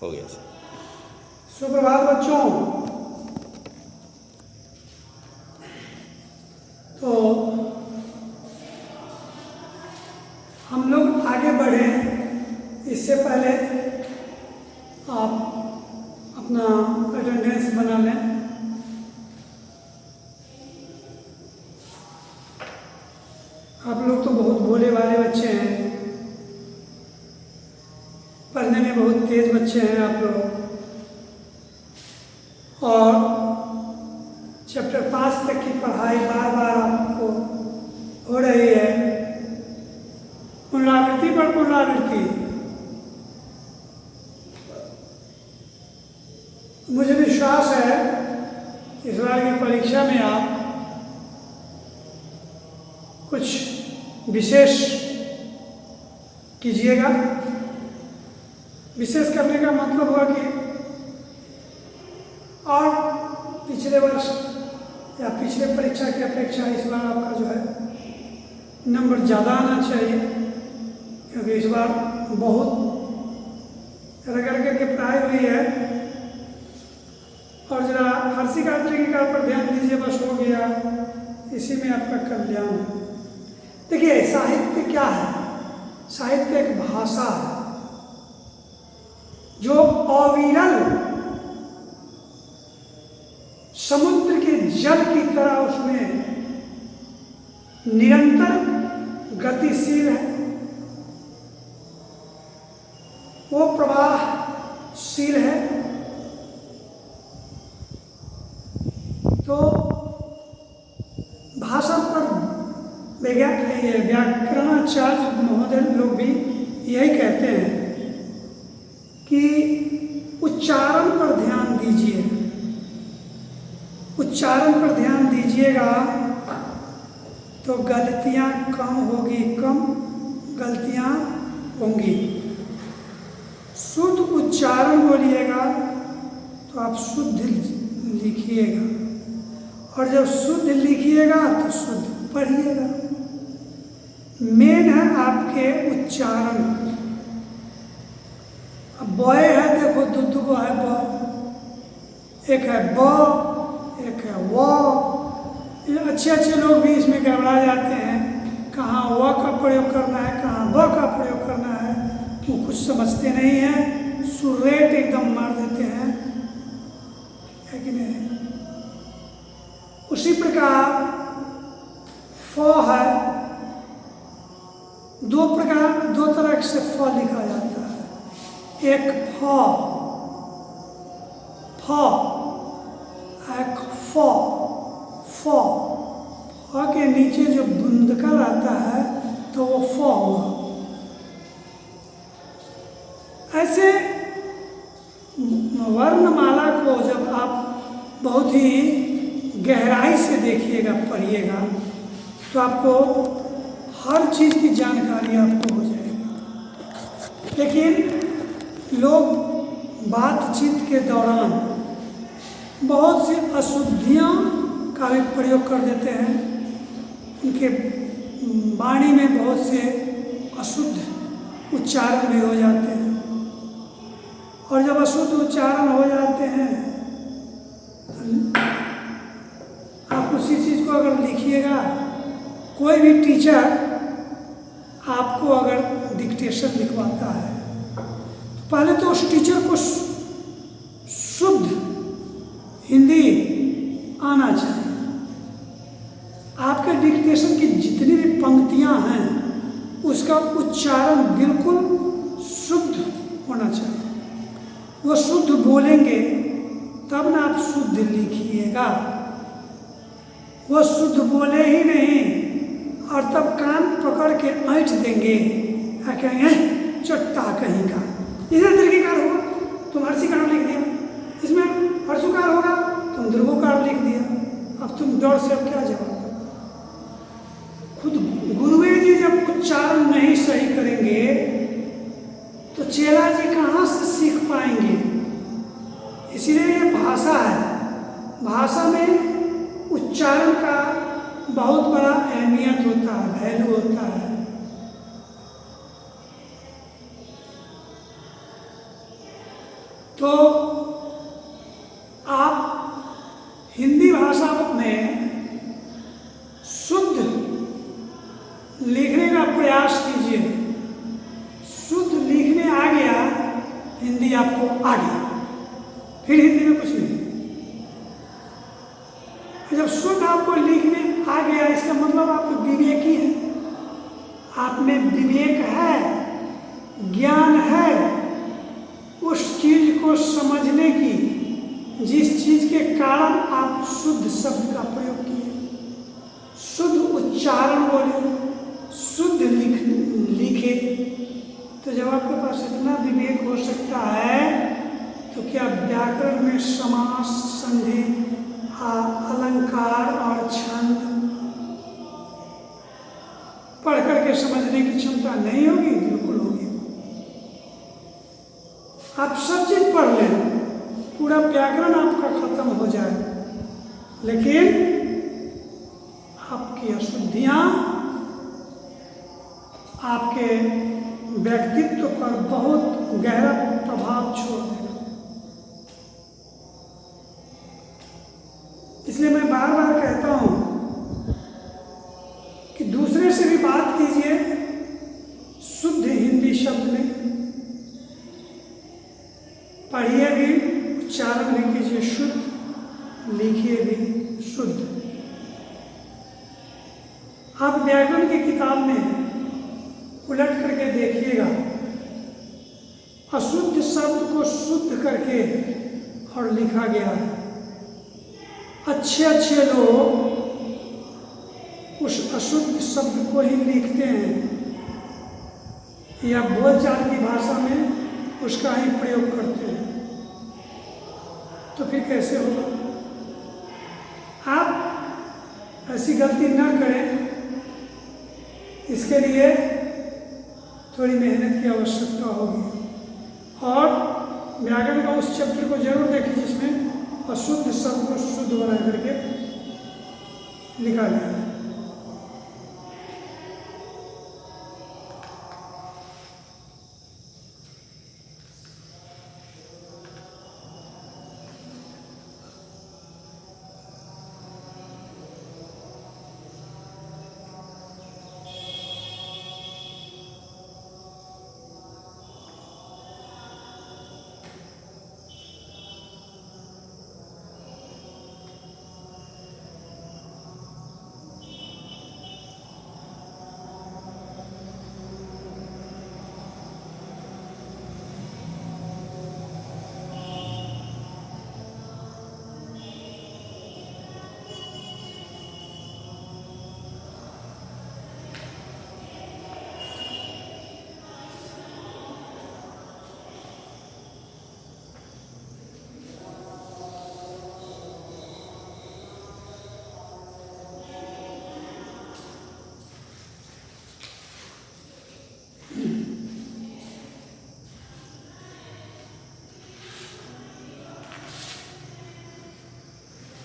हो गया सर। सुप्रभात बच्चों। तो हम लोग आगे बढ़े इससे पहले आप अपना अटेंडेंस बना लें। आप लोग तो बहुत भोले वाले बच्चे हैं, पढ़ने में बहुत तेज बच्चे हैं आप लोग, और चैप्टर 5 तक की पढ़ाई बार बार आपको हो रही है, पुनरावृत्ति पर पुनरावृत्ति। मुझे विश्वास है इस बार की परीक्षा में आप कुछ विशेष कीजिएगा। विशेष करने का मतलब हुआ कि और पिछले वर्ष या पिछले परीक्षा की अपेक्षा इस बार आपका जो है नंबर ज़्यादा आना चाहिए, क्योंकि इस बार बहुत रगड़ के पढ़ाई हुई है। और जरा हर्षिक आंतरिका पर ध्यान दीजिए, बस हो गया, इसी में आपका कल्याण है। देखिए, साहित्य क्या है? साहित्य एक भाषा है जो अविरल समुद्र के जल की तरह उसमें निरंतर गतिशील है, वो प्रवाहशील है। तो भाषा पर व्याकरणाचार्य महोदय लोग भी यही कहते हैं कि उच्चारण पर ध्यान दीजिए। उच्चारण पर ध्यान दीजिएगा तो गलतियां कम होगी, कम गलतियां होंगी। शुद्ध उच्चारण बोलिएगा तो आप शुद्ध लिखिएगा, और जब शुद्ध लिखिएगा तो शुद्ध पढ़िएगा। मेन है आपके उच्चारण। अब बॉय है, देखो दो गो है ब, एक है ब, एक है व। अच्छे अच्छे लोग भी इसमें गड़बड़ा जाते हैं, कहाँ व का प्रयोग करना है, कहाँ ब का प्रयोग करना है, वो कुछ समझते नहीं हैं, सुरेट एकदम मार देते हैं, है कि नहीं? उसी प्रकार फ है, दो तरह से फ लिखा जाता है। एक फ, एक फ। फ के नीचे जो बुंदका आता है तो वो फ हुआ। ऐसे वर्णमाला को जब आप बहुत ही गहराई से देखिएगा, पढ़िएगा, तो आपको हर चीज़ की जानकारी आपको हो जाएगी। लेकिन लोग बातचीत के दौरान बहुत सी अशुद्धियाँ का भी प्रयोग कर देते हैं। उनके वाणी में बहुत से अशुद्ध उच्चारण भी हो जाते हैं, और जब अशुद्ध उच्चारण हो जाते हैं तो आप उसी चीज़ को अगर लिखिएगा, कोई भी टीचर आपको अगर डिक्टेशन लिखवाता है तो पहले तो उस टीचर को शुद्ध हिंदी आना चाहिए। आपके डिक्टेशन की जितनी भी पंक्तियां हैं उसका उच्चारण बिल्कुल शुद्ध होना चाहिए। वो शुद्ध बोलेंगे तब ना आप शुद्ध लिखिएगा। वो शुद्ध बोले ही नहीं और तब कान पकड़ के ऐंठ देंगे, कहेंगे चट्टा कहीं का। इधर दीर्घिकार होगा, तुम हर्षिकार लिख दिया, इसमें हर्षुकार होगा, तुम दीर्घोकार लिख दिया। अब तुम डर से अब क्या जवाब? खुद गुरुए जी जब उच्चारण नहीं सही करेंगे तो चेला जी कहाँ से सीख पाएंगे? इसीलिए ये भाषा है। भाषा में उच्चारण का बहुत बड़ा अहमियत होता है, वैल्यू होता है। तो आप हिंदी भाषा में शुद्ध लिखने का प्रयास कीजिए। शुद्ध लिखने आ गया, हिंदी आपको आ गई, फिर हिंदी में कुछ नहीं। जब शुद्ध आपको लिखने आ गया, इसका मतलब आप विवेकी हैं, आप में विवेक है, ज्ञान है उस चीज को समझने की, जिस चीज के कारण आप शुद्ध शब्द का प्रयोग किए, शुद्ध उच्चारण बोले, शुद्ध लिखे। तो जब आपके पास इतना विवेक हो सकता है तो क्या व्याकरण में समास, संधि, अलंकार और छंद पढ़ करके समझने की क्षमता नहीं होगी? बिल्कुल होगी। आप सब चीज पढ़ लें, पूरा व्याकरण आपका खत्म हो जाए, लेकिन आपकी अशुद्धियां आपके व्यक्तित्व पर बहुत गहरा प्रभाव छोड़ देगा। इसलिए मैं बार बार कहता हूं कि दूसरे से भी बात कीजिए शुद्ध हिंदी शब्द में, पढ़िए भी, उच्चारण भी कीजिए शुद्ध, लिखिए भी शुद्ध। आप व्याकरण की किताब में उलट करके देखिएगा, अशुद्ध शब्द को शुद्ध करके और लिखा गया है। अच्छे अच्छे लोग उस अशुद्ध शब्द को ही लिखते हैं या बोलचाल की भाषा में उसका ही प्रयोग करते हैं। तो फिर कैसे होगा? आप ऐसी गलती ना करें, इसके लिए थोड़ी मेहनत की आवश्यकता होगी। और व्याकरण का उस चैप्टर को जरूर देखिए जिसमें अशुद्ध शब्द को शुद्ध बना करके लिखा गया है।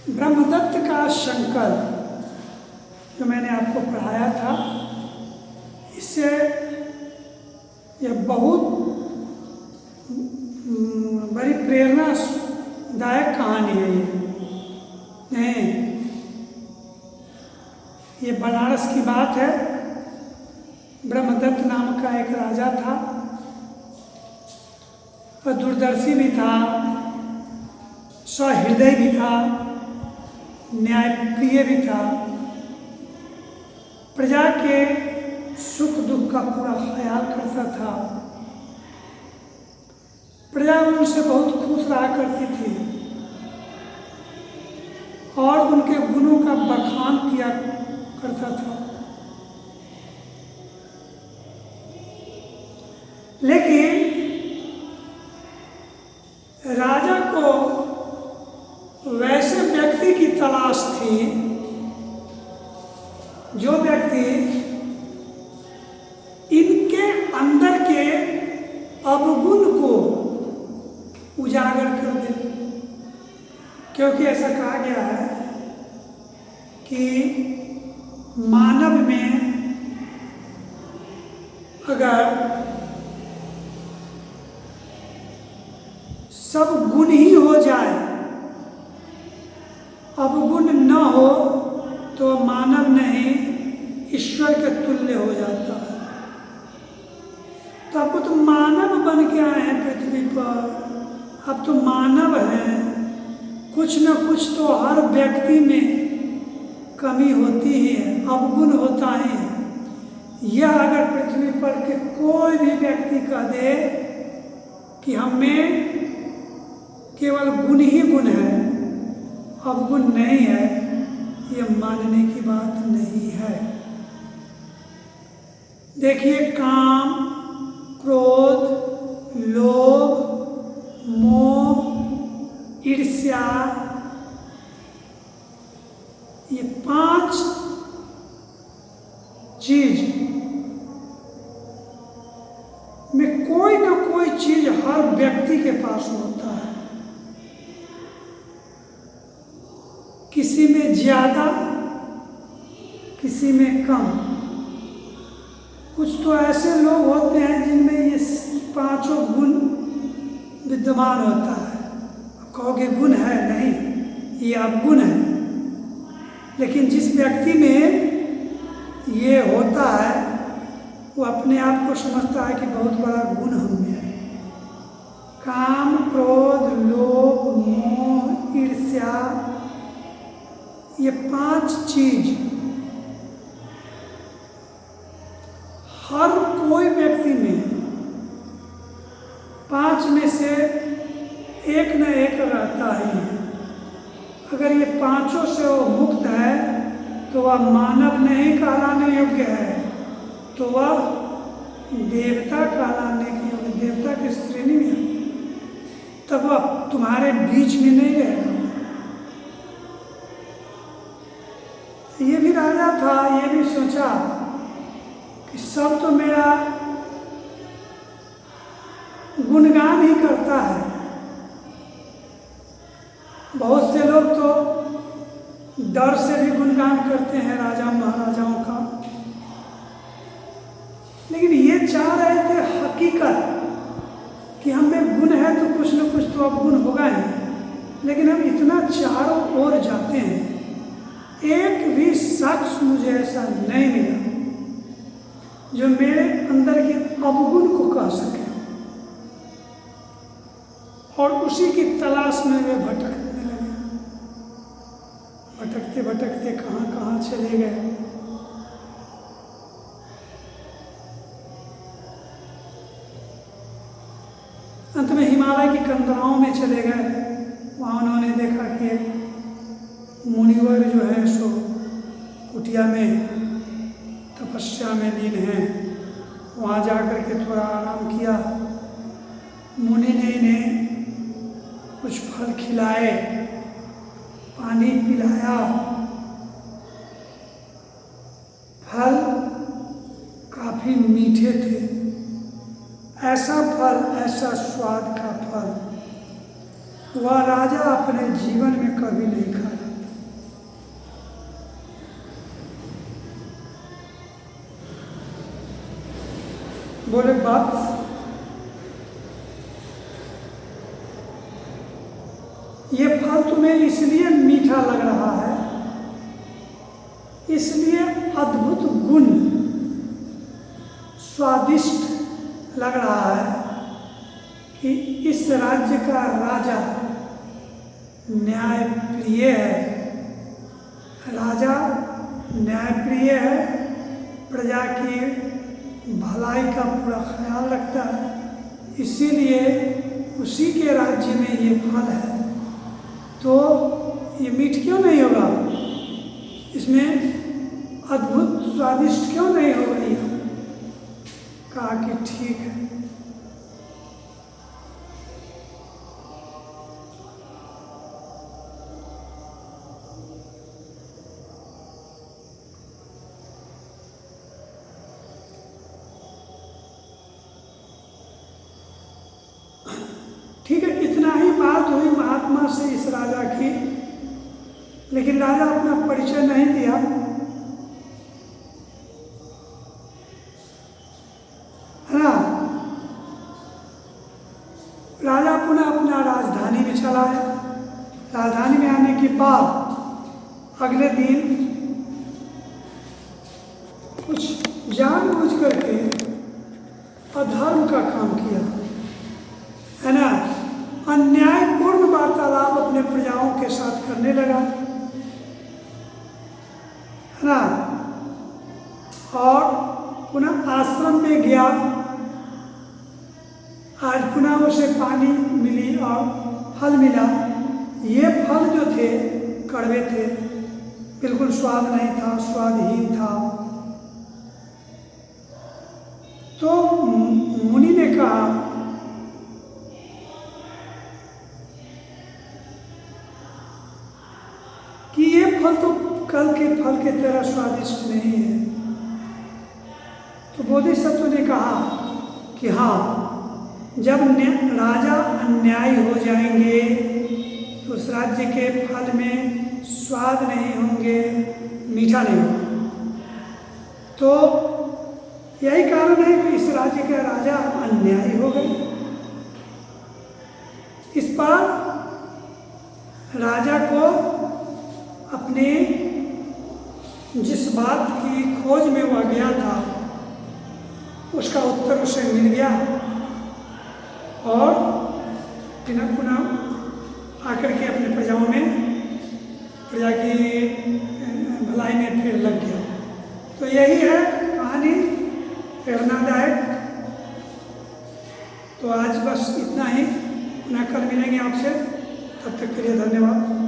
ब्रह्मदत्त का शंकर जो मैंने आपको पढ़ाया था, इससे यह बहुत बड़ी प्रेरणादायक कहानी है। नहीं, ये बनारस की बात है। ब्रह्मदत्त नाम का एक राजा था, वह दूरदर्शी भी था, सहृदय भी था, न्यायप्रिय भी था, प्रजा के सुख दुख का पूरा ख्याल करता था। प्रजा उनसे बहुत खुश रहा करती थी और उनके गुणों का बखान किया करता था। लेकिन राजा को वैसे व्यक्ति की तलाश थी जो व्यक्ति इनके अंदर के अवगुण को उजागर कर दे, क्योंकि ऐसा कहा गया है कि मानव में अगर सब गुण ही हो जाए, अवगुण न हो तो मानव नहीं ईश्वर के तुल्य हो जाता है। तो आपको तो मानव बन के आए हैं पृथ्वी पर, अब तो मानव हैं, कुछ न कुछ तो हर व्यक्ति में कमी होती ही है, अवगुण होता ही है। यह अगर पृथ्वी पर के कोई भी व्यक्ति कह दे कि हम में केवल गुण ही गुण है, अवगुण नहीं है, ये मानने की बात नहीं है। देखिए, काम, क्रोध, लोभ, मोह, ईर्ष्या, ये 5 चीज में कोई ना कोई चीज हर व्यक्ति के पास होता है। किसी में ज्यादा, किसी में कम। कुछ तो ऐसे लोग होते हैं जिनमें ये 5 गुण विद्यमान होता है। कहोगे गुण है? नहीं, ये अवगुण है। लेकिन जिस व्यक्ति में ये होता है वो अपने आप को समझता है कि बहुत बड़ा गुण हम में है। काम, क्रोध, लोभ, मोह, ईर्ष्या, ये 5 चीज हर कोई व्यक्ति में 5 में से एक न एक रहता ही है। अगर ये 5 से वो मुक्त है तो वह मानव नहीं कहलाने योग्य है, तो वह देवता कहलाने की योग्य, देवता की श्रेणी में है। तब वह तुम्हारे बीच में नहीं रहेगा। ये भी राजा था, ये भी सोचा कि सब तो मेरा गुणगान ही करता है। बहुत से लोग तो डर से भी गुणगान करते हैं राजा महाराजाओं का, लेकिन ये चाह रहे थे हकीकत कि हमें गुण है तो कुछ न कुछ तो अब गुण होगा ही। लेकिन हम इतना चारों ओर जाते हैं, एक भी शख्स मुझे ऐसा नहीं मिला जो मेरे अंदर के अवगुण को कह सके, और उसी की तलाश में वे भटकने लगे। भटकते भटकते कहाँ कहाँ चले गए। अंत में हिमालय की कंदराओं में चले गए। वहाँ उन्होंने देखा कि मुनिवर जो है सो कुटिया में तपस्या में लीन हैं। वहाँ जाकर के थोड़ा आराम किया। मुनि ने इन्हें कुछ फल खिलाए, पानी पिलाया। फल काफी मीठे थे। ऐसा फल, ऐसा स्वाद का फल वह राजा अपने जीवन में कभी नहीं खाया। बोले बात, ये फल तुम्हें इसलिए मीठा लग रहा है, इसलिए अद्भुत गुण स्वादिष्ट लग रहा है कि इस राज्य का राजा न्यायप्रिय है। राजा न्यायप्रिय है, प्रजा की भलाई का पूरा ख्याल रखता है, इसीलिए उसी के राज्य में ये फल है। तो ये मीठ क्यों नहीं होगा? इसमें अद्भुत स्वादिष्ट क्यों नहीं होगा? ये कहा कि ठीक है। ठीक है, इतना ही बात हुई महात्मा से इस राजा की, लेकिन राजा अपना परिचय नहीं दिया। है ना? राजा पुनः अपना राज बाद अगले दिन कुछ जानबूझ करके अधर्म का काम किया, है ना। अन्यायपूर्ण वार्तालाप अपने प्रजाओं के साथ करने लगा, है ना। और पुनः आश्रम में गया, आज पुनः उसे पानी मिली और फल मिला। ये फल जो थे कड़वे थे, बिल्कुल स्वाद नहीं था, स्वादहीन था। तो मुनि ने कहा कि ये फल तो कल के फल के तरह स्वादिष्ट नहीं है। तो बोधिसत्व ने कहा कि हाँ, जब राजा अन्यायी हो जाएंगे तो उस राज्य के फल में स्वाद नहीं होंगे, मीठा नहीं होगा। तो यही कारण है कि इस राज्य के राजा अन्यायी हो गए। इस पर राजा को अपने जिस बात की खोज में वह गया था उसका उत्तर उसे मिल गया और पुनः आकर के अपने प्रजाओं में प्रजा की भलाई में फिर लग गया। तो यही है कहानी, प्रेरणादायक। तो आज बस इतना ही, पुनः कल मिलेंगे आपसे, तब तक के लिए धन्यवाद।